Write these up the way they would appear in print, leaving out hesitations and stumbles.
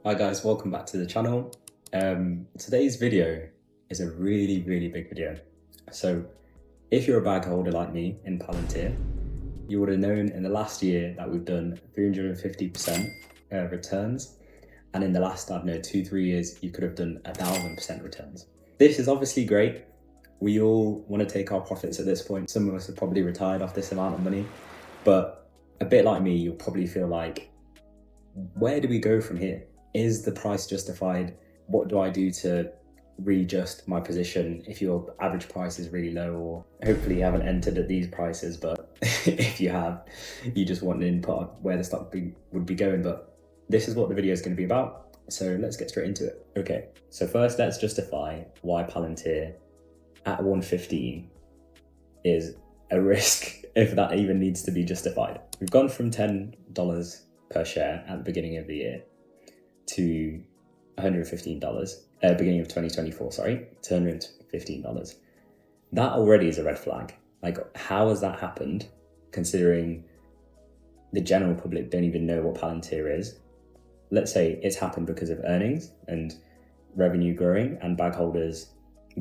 Hi guys, welcome back to the channel. Today's video is a really big video. So if you're a bag holder like me in Palantir, you would have known in the last year that we've done 350% returns. And in the last, I don't know, 2-3 years, you could have done 1000% returns. This is obviously great. We all want to take our profits at this point. Some of us have probably retired off this amount of money, but a bit like me, you'll probably feel like, where do we go from here? Is the price justified? What do I do to readjust my position if your average price is really low? Or hopefully you haven't entered at these prices, but if you have, you just want an input on where the stock would be going. But this is what the video is going to be about. So let's get straight into it. Okay, so first let's justify why Palantir at 115 is a risk, if that even needs to be justified. We've gone from $10 per share at the beginning of the year to $115, beginning of 2024, sorry, to $115. That already is a red flag. Like, how has that happened, considering the general public don't even know what Palantir is? Let's say it's happened because of earnings and revenue growing and bag holders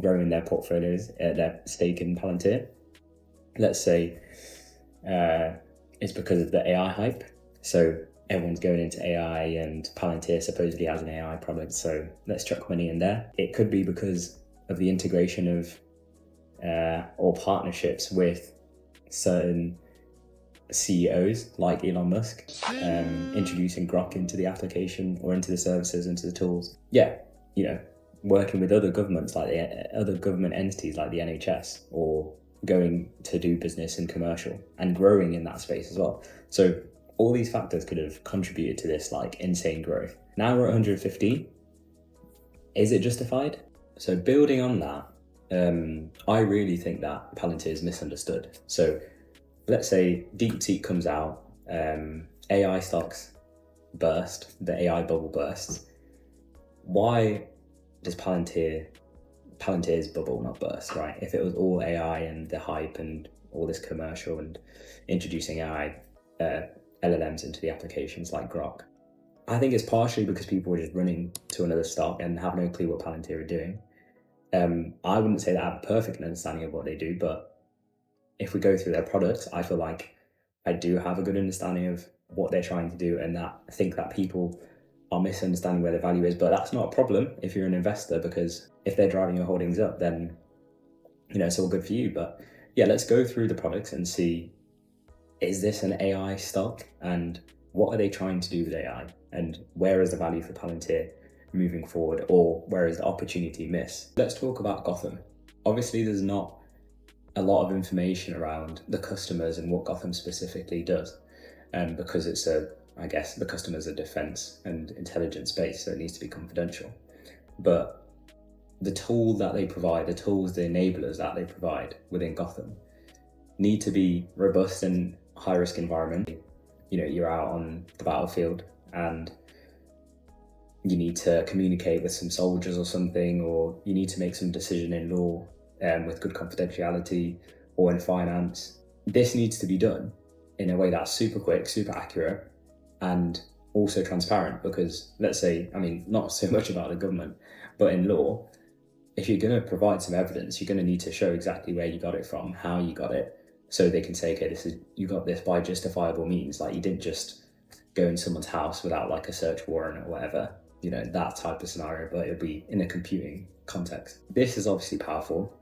growing their portfolios, their stake in Palantir. Let's say it's because of the AI hype. So everyone's going into AI and Palantir supposedly has an AI product, so let's chuck money in there. It could be because of the integration of or partnerships with certain CEOs like Elon Musk, introducing Grok into the application or into the services, into the tools. Yeah, you know, working with other governments, like other government entities like the NHS, or going to do business in commercial and growing in that space as well. So all these factors could have contributed to this like insane growth. Now we're at 115. Is it justified? So building on that, I really think that Palantir is misunderstood. So let's say DeepSeek comes out, AI stocks burst, the AI bubble bursts. Why does Palantir's bubble not burst, right? If it was all AI and the hype and all this commercial and introducing AI, LLMs into the applications like Grok. I think it's partially because people were just running to another stock and have no clue what Palantir are doing. I wouldn't say that I have a perfect understanding of what they do, but if we go through their products, I feel like I do have a good understanding of what they're trying to do, and that I think that people are misunderstanding where the value is. But that's not a problem if you're an investor, because if they're driving your holdings up, then it's all good for you. But yeah, let's go through the products and see, is this an AI stock, and what are they trying to do with AI, and where is the value for Palantir moving forward, or where is the opportunity miss? Let's talk about Gotham. Obviously there's not a lot of information around the customers and what Gotham specifically does, because it's I guess the customers are defense and intelligence based, so it needs to be confidential. But the tool that they provide, the tools, the enablers that they provide within Gotham need to be robust in high risk environment. You're out on the battlefield and you need to communicate with some soldiers or something, or you need to make some decision in law with good confidentiality, or in finance. This needs to be done in a way that's super quick, super accurate, and also transparent. Because let's say, not so much about the government, but in law, if you're going to provide some evidence, you're going to need to show exactly where you got it from, how you got it, so they can say, okay, you got this by justifiable means. Like, you didn't just go in someone's house without like a search warrant or whatever, that type of scenario, but it'll be in a computing context. This is obviously powerful.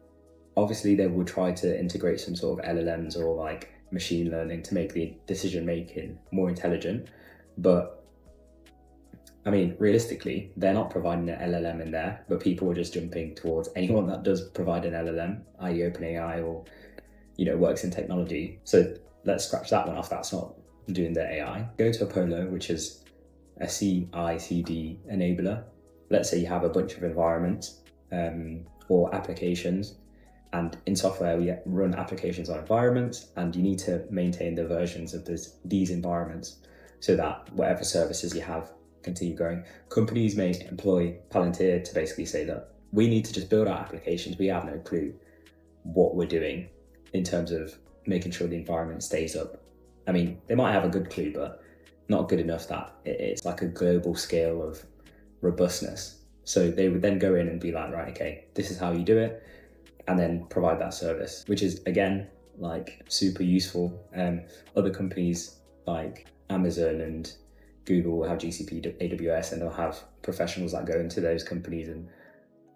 Obviously they will try to integrate some sort of LLMs or like machine learning to make the decision making more intelligent. But realistically, they're not providing an LLM in there, but people are just jumping towards anyone that does provide an LLM, i.e. OpenAI, or works in technology. So let's scratch that one off. That's not doing the AI. Go to Apollo, which is a CI/CD enabler. Let's say you have a bunch of environments or applications, and in software we run applications on environments, and you need to maintain the versions of these environments so that whatever services you have continue growing. Companies may employ Palantir to basically say that we need to just build our applications. We have no clue what we're doing in terms of making sure the environment stays up. They might have a good clue, but not good enough that it's like a global scale of robustness. So they would then go in and be like, right, okay, this is how you do it, and then provide that service, which is, again, like super useful. Other companies like Amazon and Google will have GCP, AWS, and they'll have professionals that go into those companies and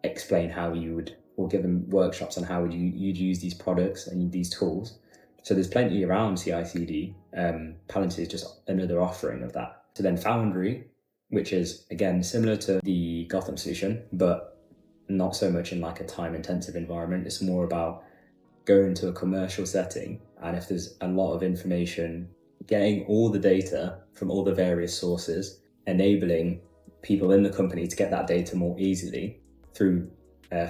explain how you would, or give them workshops on how you'd use these products and these tools. So there's plenty around CI/CD. Palantir is just another offering of that. So then Foundry, which is again similar to the Gotham solution, but not so much in like a time-intensive environment. It's more about going to a commercial setting, and if there's a lot of information, getting all the data from all the various sources, enabling people in the company to get that data more easily through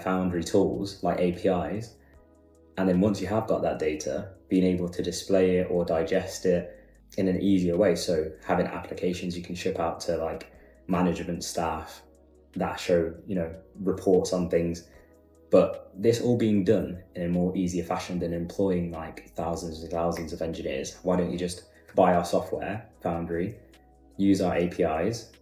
Foundry tools like APIs. And then once you have got that data, being able to display it or digest it in an easier way. So having applications you can ship out to like management staff that show, reports on things. But this all being done in a more easier fashion than employing like thousands and thousands of engineers. Why don't you just buy our software, Foundry, use our APIs,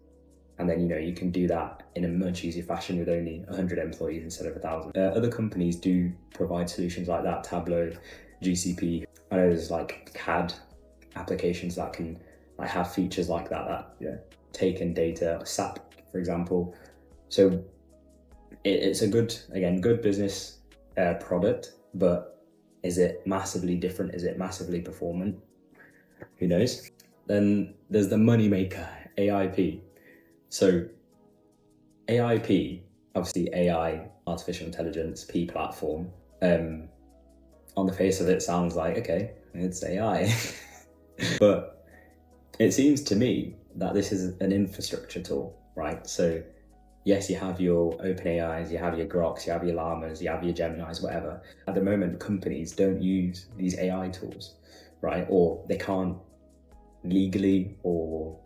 and then you can do that in a much easier fashion with only 100 employees instead of 1,000. Other companies do provide solutions like that, Tableau, GCP. I know there's like CAD applications that can like have features like that take in data, SAP, for example. So it's a good business product, but is it massively different? Is it massively performant? Who knows? Then there's the moneymaker, AIP. So AIP, obviously AI, artificial intelligence, P platform. On the face of it sounds like, okay, it's AI. But it seems to me that this is an infrastructure tool, right? So yes, you have your OpenAIs, you have your Groks, you have your Llamas, you have your Geminis, whatever. At the moment, companies don't use these AI tools, right? Or they can't legally, or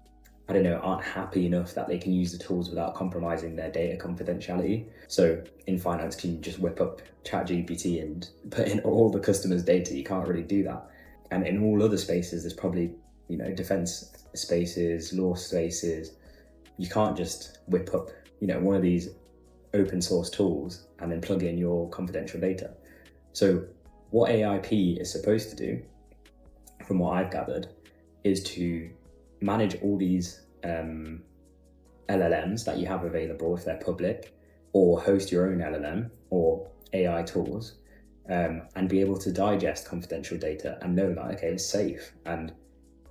aren't happy enough that they can use the tools without compromising their data confidentiality. So in finance, can you just whip up ChatGPT and put in all the customers' data? You can't really do that. And in all other spaces, there's probably, defense spaces, law spaces, you can't just whip up, one of these open source tools and then plug in your confidential data. So what AIP is supposed to do, from what I've gathered, is to manage all these LLMs that you have available if they're public, or host your own LLM or AI tools, and be able to digest confidential data and know that, okay, it's safe and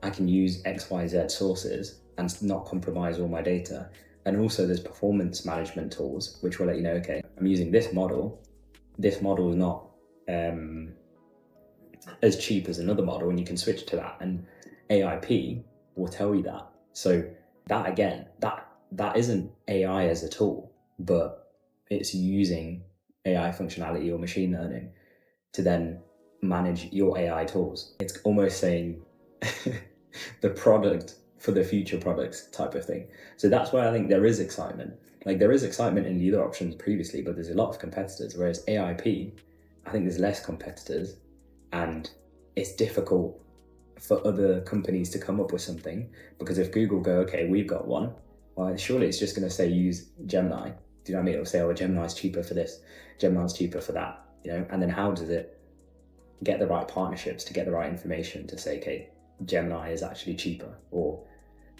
I can use XYZ sources and not compromise all my data. And also there's performance management tools, which will let you know, okay, I'm using this model. This model is not as cheap as another model, and you can switch to that. And AIP will tell you that. So that, again, that isn't AI as a tool, but it's using AI functionality or machine learning to then manage your AI tools. It's almost saying the product for the future products type of thing. So that's why I think there is excitement. Like there is excitement in the other options previously, but there's a lot of competitors, whereas AIP, I think there's less competitors, and it's difficult for other companies to come up with something, because if Google go, okay, we've got one, well, surely it's just going to say use Gemini. Do you know what I mean? It'll say, oh, Gemini's cheaper for this, Gemini's cheaper for that, and then how does it get the right partnerships to get the right information to say, okay, Gemini is actually cheaper, or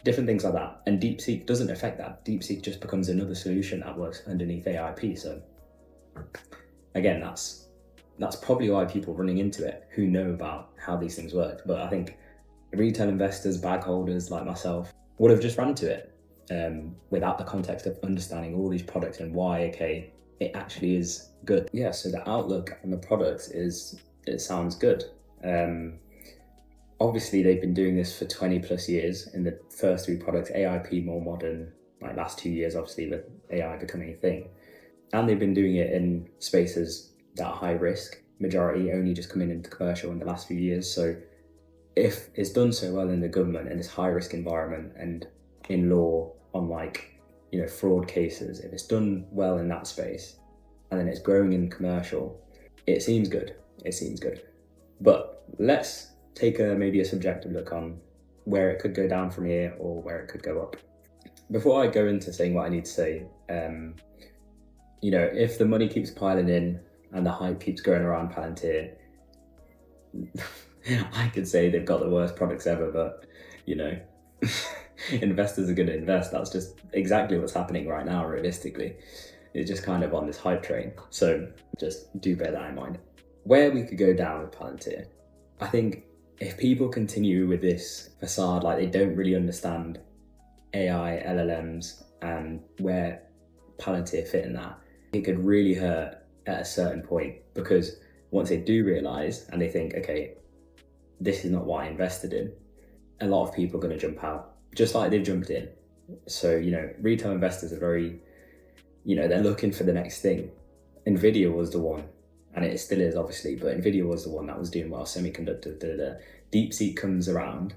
different things like that. And DeepSeek doesn't affect that. DeepSeek just becomes another solution that works underneath AIP. So again, that's probably why people running into it who know about how these things work. But I think retail investors, bag holders like myself would have just run to it without the context of understanding all these products and why, okay, it actually is good. Yeah, so the outlook on the products it sounds good. Obviously, they've been doing this for 20 plus years in the first three products, AIP more modern, like last 2 years, obviously, with AI becoming a thing. And they've been doing it in spaces that are high risk, majority only just coming into commercial in the last few years. So if it's done so well in the government in this high risk environment and in law on fraud cases, if it's done well in that space and then it's growing in commercial, it seems good. But let's take maybe a subjective look on where it could go down from here or where it could go up. before I go into saying what I need to say, you know, if the money keeps piling in and the hype keeps going around Palantir, I could say they've got the worst products ever, but you know, investors are going to invest. That's just exactly what's happening right now, realistically. It's just kind of on this hype train. So just do bear that in mind. Where we could go down with Palantir, I think if people continue with this facade, like they don't really understand AI, LLMs, and where Palantir fit in that, it could really hurt at a certain point, because once they do realize and they think, okay, this is not what I invested in, a lot of people are going to jump out, just like they've jumped in. So, you know, retail investors are very, you know, they're looking for the next thing. Nvidia was the one, and it still is obviously, but Nvidia was the one that was doing well, semiconductors, DeepSeek comes around,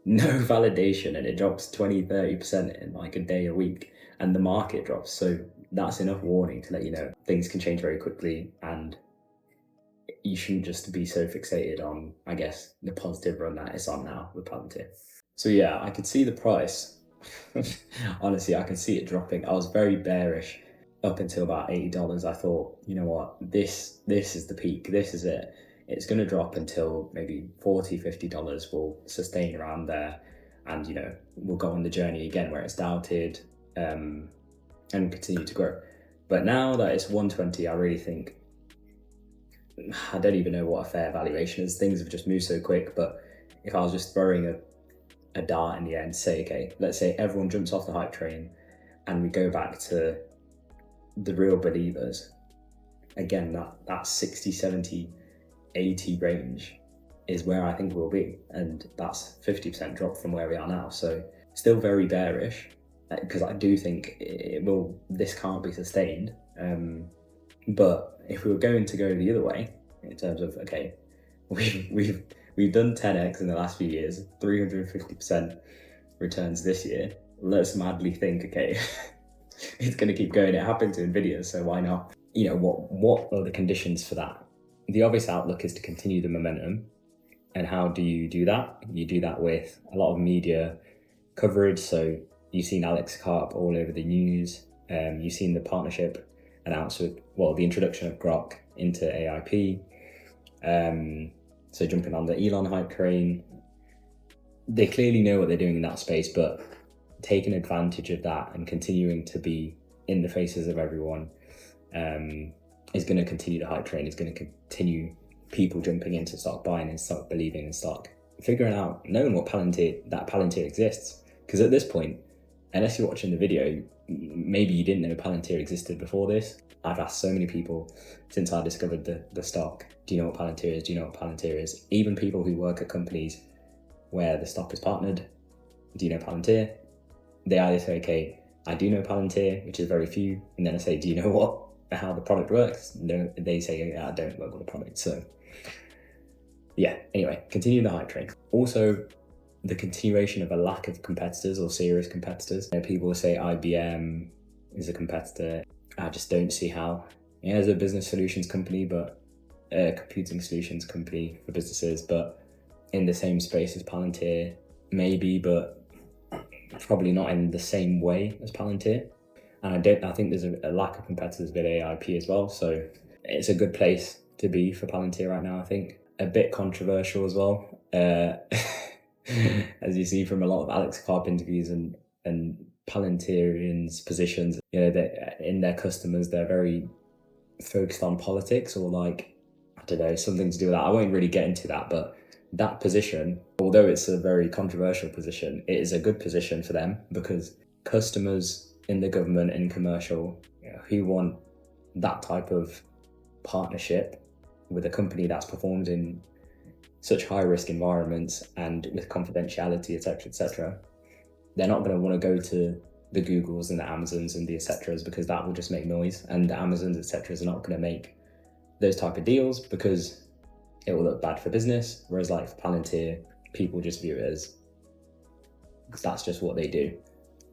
no validation, and it drops 20-30% in like a day, a week, and the market drops. So that's enough warning to let you know things can change very quickly, and you shouldn't just be so fixated on, I guess, the positive run that it's on now with Palantir. So yeah, I could see the price. Honestly, I could see it dropping. I was very bearish up until about $80. I thought, you know what, this is the peak. This is it. It's going to drop until maybe $40-50. Will sustain around there, and you know, we'll go on the journey again where it's doubted, and continue to grow. But now that it's 120, I really think, I don't even know what a fair valuation is. Things have just moved so quick. But if I was just throwing a dart in the air and say, okay, let's say everyone jumps off the hype train and we go back to the real believers, again, that 60, 70, 80 range is where I think we'll be. And that's 50% drop from where we are now. So still very bearish, because I do think this can't be sustained. But if we were going to go the other way, in terms of, okay, we've done 10x in the last few years, 350% returns this year. Let's madly think, okay, it's going to keep going. It happened to Nvidia, so why not? You know, what are the conditions for that? The obvious outlook is to continue the momentum. And how do you do that? You do that with a lot of media coverage. So you've seen Alex Karp all over the news. You've seen the partnership announced with, well, the introduction of Grok into AIP. So jumping on the Elon hype train. They clearly know what they're doing in that space, but taking advantage of that and continuing to be in the faces of everyone is going to continue the hype train. Is going to continue people jumping in to start buying and start believing and start figuring out, knowing what Palantir exists. Because at this point, unless you're watching the video, maybe you didn't know Palantir existed before this. I've asked so many people since I discovered the stock, do you know what Palantir is? Do you know what Palantir is? Even people who work at companies where the stock is partnered, do you know Palantir? They either say, okay, I do know Palantir, which is very few, and then I say, do you know how the product works? No, they say, yeah, I don't work with the product. So yeah, anyway, continue the hype train. Also, the continuation of a lack of competitors or serious competitors. You know, people will say IBM is a competitor. I just don't see how. Yeah, it's a business solutions company, but a computing solutions company for businesses, but in the same space as Palantir, maybe, but probably not in the same way as Palantir. And I think there's a lack of competitors with AIP as well. So it's a good place to be for Palantir right now, I think. A bit controversial as well. As you see from a lot of Alex Karp interviews and Palantirians' positions, you know, that in their customers, they're very focused on politics, or like, I don't know, something to do with that. I won't really get into that, but that position, although it's a very controversial position, it is a good position for them, because customers in the government and commercial, you know, who want that type of partnership with a company that's performed in such high risk environments and with confidentiality, etc., they're not going to want to go to the Googles and the Amazons and the etceteras, because that will just make noise, and the Amazons, etceteras are not going to make those type of deals because it will look bad for business. Whereas like for Palantir, people just view it as that's just what they do.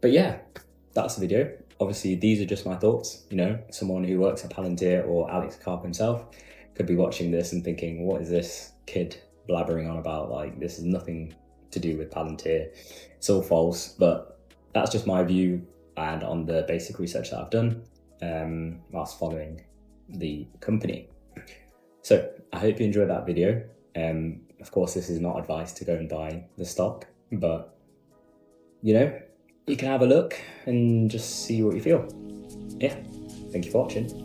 But yeah, that's the video. Obviously, these are just my thoughts. You know, someone who works at Palantir or Alex Karp himself could be watching this and thinking, what is this kid blabbering on about? Like, this is nothing to do with Palantir. It's all false. But that's just my view and on the basic research that I've done whilst following the company. So I hope you enjoyed that video. Of course, this is not advice to go and buy the stock, but you know, you can have a look and just see what you feel. Yeah, thank you for watching.